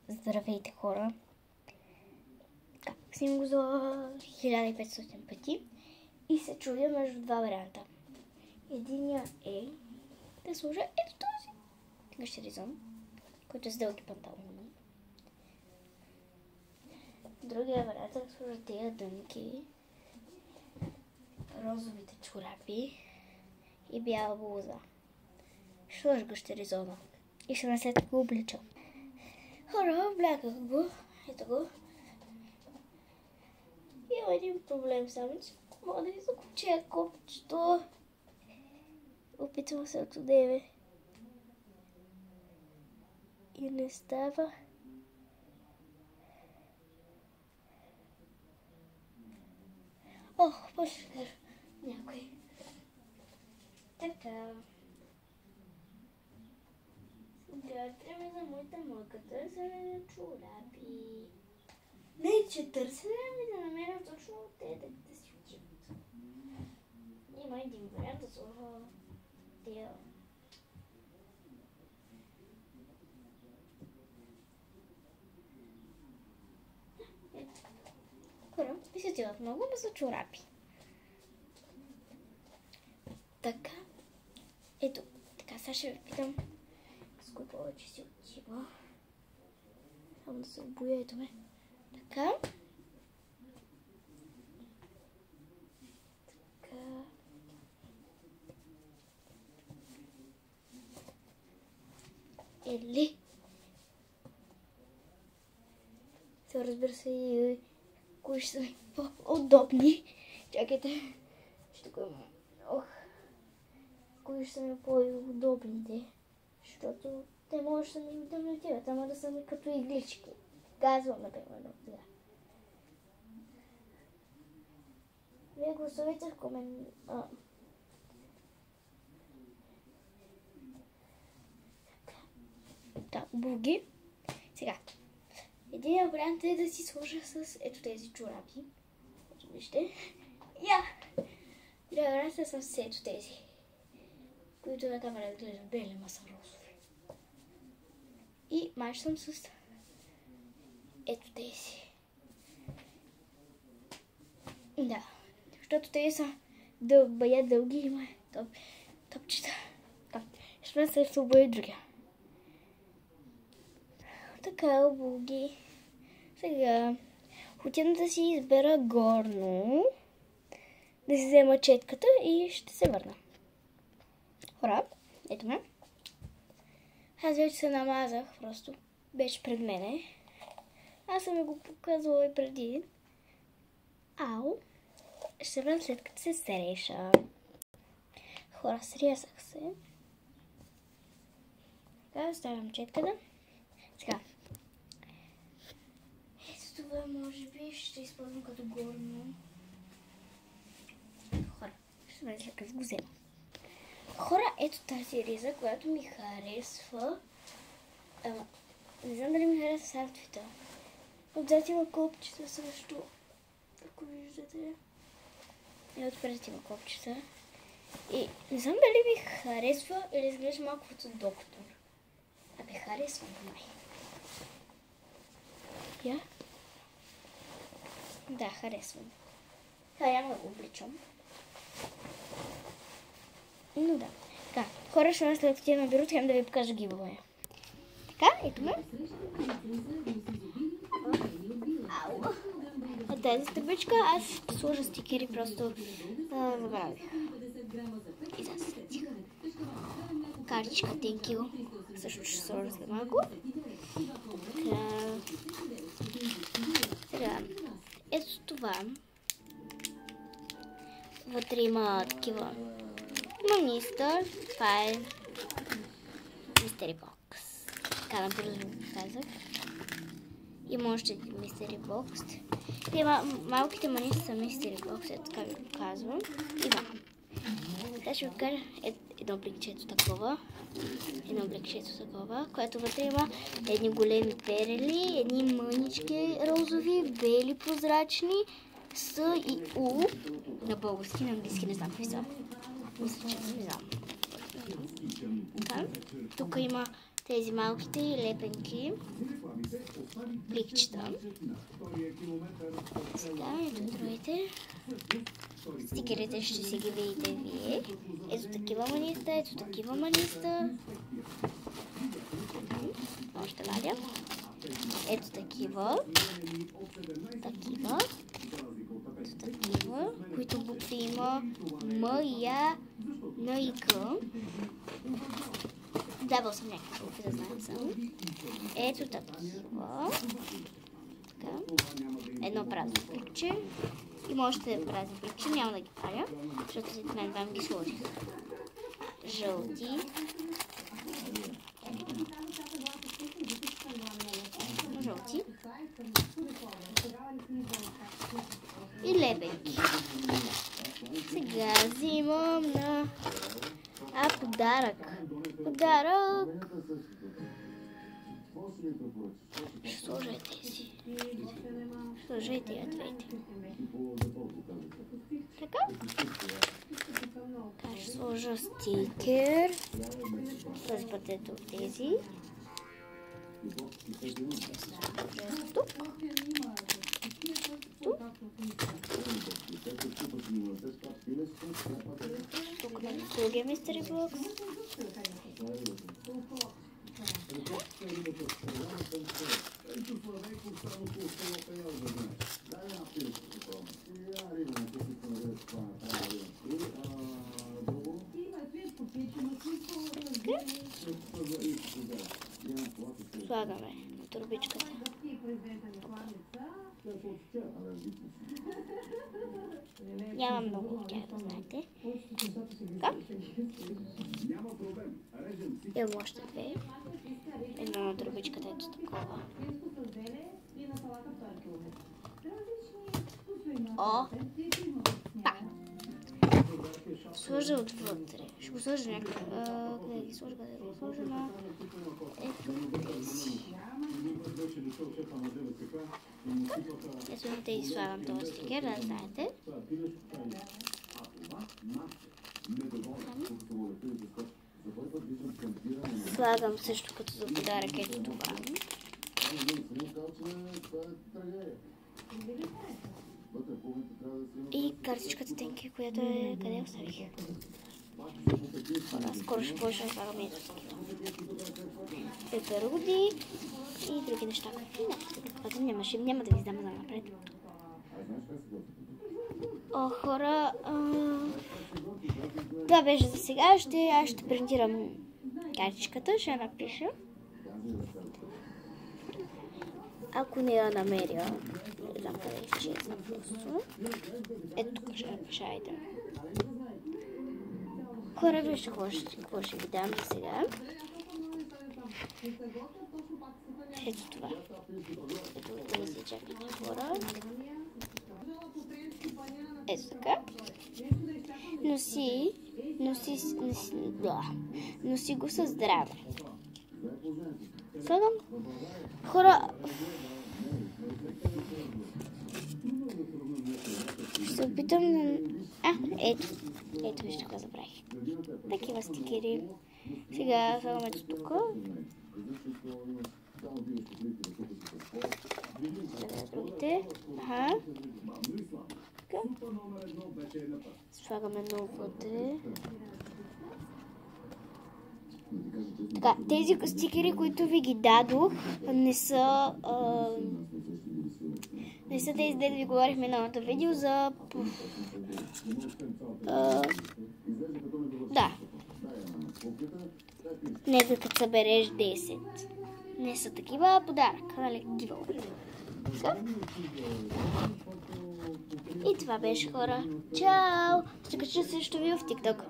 Здравейте, хора! Снимам го за 1500 пъти и се чудя между два варианта. Единия е да сложа ето този гащеризон, който е с дълги панталони. Другия вариант е да сложа тези дънки, розовите чорапи и бяла блуза. Ще сложа гащеризона и ще след го облича. Хора, обляках го. Ето го. Има един проблем само, че мога да ви закупчя копчето. Опитвам се от одеве. И не става. Ох, почва някой. Така. Сега трябва за моята мъка търсене на чорапи. Не, че търсене, ами да намерям точно те да си отиват. Има един вариант да сложа тия. Хора, ми се отиват много, но са чорапи. Така. Ето, така, сега ще ви питам с кой повече си отива. Само да се обоя, ето ме. Така. Така. Или. Сега разбира се и кои ще са по-удобни. Чакайте. Ще го имам. Ох. Кои ще са ми по-удобните. Защото те може да ми да не отиват, ама да са ми като иглички. Казвам, например, да. Вие гласувайте в коментар. Так, буги. Сега. Един вариант е да си сложа с ето тези чорапи. Ето вижте. Другия вариант е с ето тези, които на камера изглеждат бели, ма са розови. И май съм с ето тези. Да, защото те са бая дълги, има топчета. Ще се в обои другия. Така, обуги. Сега отивам да си избера горно, да си взема четката и ще се върна. Хора, ето ме. Аз вече се намазах, просто беше пред мене. Аз съм го показвала и преди. Ау! Ще се върна след като се среша. Хора, срязах се. Така, оставям четката. Сега. Ето това може би ще използвам като горно. Хора, ще се върна след като го взема. Хора, ето тази риза, която ми харесва. Не знам дали ми харесва с аутфита. Отзад има копчета също. Ако виждате. И отпред има копчета. И не знам дали ми харесва или изглежда малко като доктор. Абе, харесва май. Я? Да, харесвам. Няма да го обличам. Но да. Така, хора, ще ме след тия на бюрото, хем да ви покажа гибове. Така, ето ме. Ау. А тази стъпичка аз сложа стикери, просто забравих. И засетих. Картичка, thank you. Също ще сложа след малко. Сега, ето това. Вътре има такива маниста. Това е Mystery Box. Така набързо го казах. Има още един Mystery Box. Малките маниста са Mystery Box, ето така ви го казвам. И да. Сега ще ви кажа едно бликчето такова. Което вътре има едни големи перели, едни мънички розови, бели прозрачни, С и У. На български, на английски не знам какви са. Мисля, че не знам. Тук има тези малките лепенки, пликчета. Сега ето другите. Стикерите ще си ги видите вие. Ето такива маниста, ето такива маниста. Още вадя. Ето такива. Такива. Ето такива, които букви има М, Я, Н и К. Давал съм някакви букви, да знаем само. Ето такива. Така. Едно празно пликче. Има още празни пликче, няма да ги правя, защото след мен вам ги сложих. Жълти. Жълти. И лебедки. Сега взимам на... подарък. Подарък. Ще сложа тези. Ще сложа и тия двете. Така. Така ще сложа стикер. Този път ето тези. Ще сложа тук. Тук на другия Mystery Box. Слагаме в турбичката. Няма много от тях, да знаете. Така. Имам още две. Едно на турбичката, ето такова. О! Па! Сложа отвътре. Ще го сложа някакъв... Къде ги сложа? Къде го сложа на... Ето тези. Ето на тези слагам този стикер, да знаете. Слагам също като за подарък ето това. И картичката тенки, която е... Къде оставих? Скоро ще почна да слагам ето такива. Пеперуди и други неща. Няма да ви издам за напред. О, хора... Това беше за сега. Аз ще принтирам картичката. Ще напиша. Ако не я намеря, не знам къде изчезна просто. Ето тук ще напиша, айде. Хора, вижте какво ще ви дам за сега. Ето това. Ето да ми се чакате, хора. Ето така. Носи го със здраве. Слагам. Хора, ще се опитам на... Ето вижте какво забравих. Такива стикери. Сега слагам ето тук. Сега другите. Така. Слагаме едно вътре. Така, тези стикери, които ви ги дадох, не са тези, дето ви говорихме на едното видео за... Да. Не за като събереш 10. Не са такива, подарък. Нали, giveaway. И това беше, хора. Чао! Ще кача също ви в TikTok.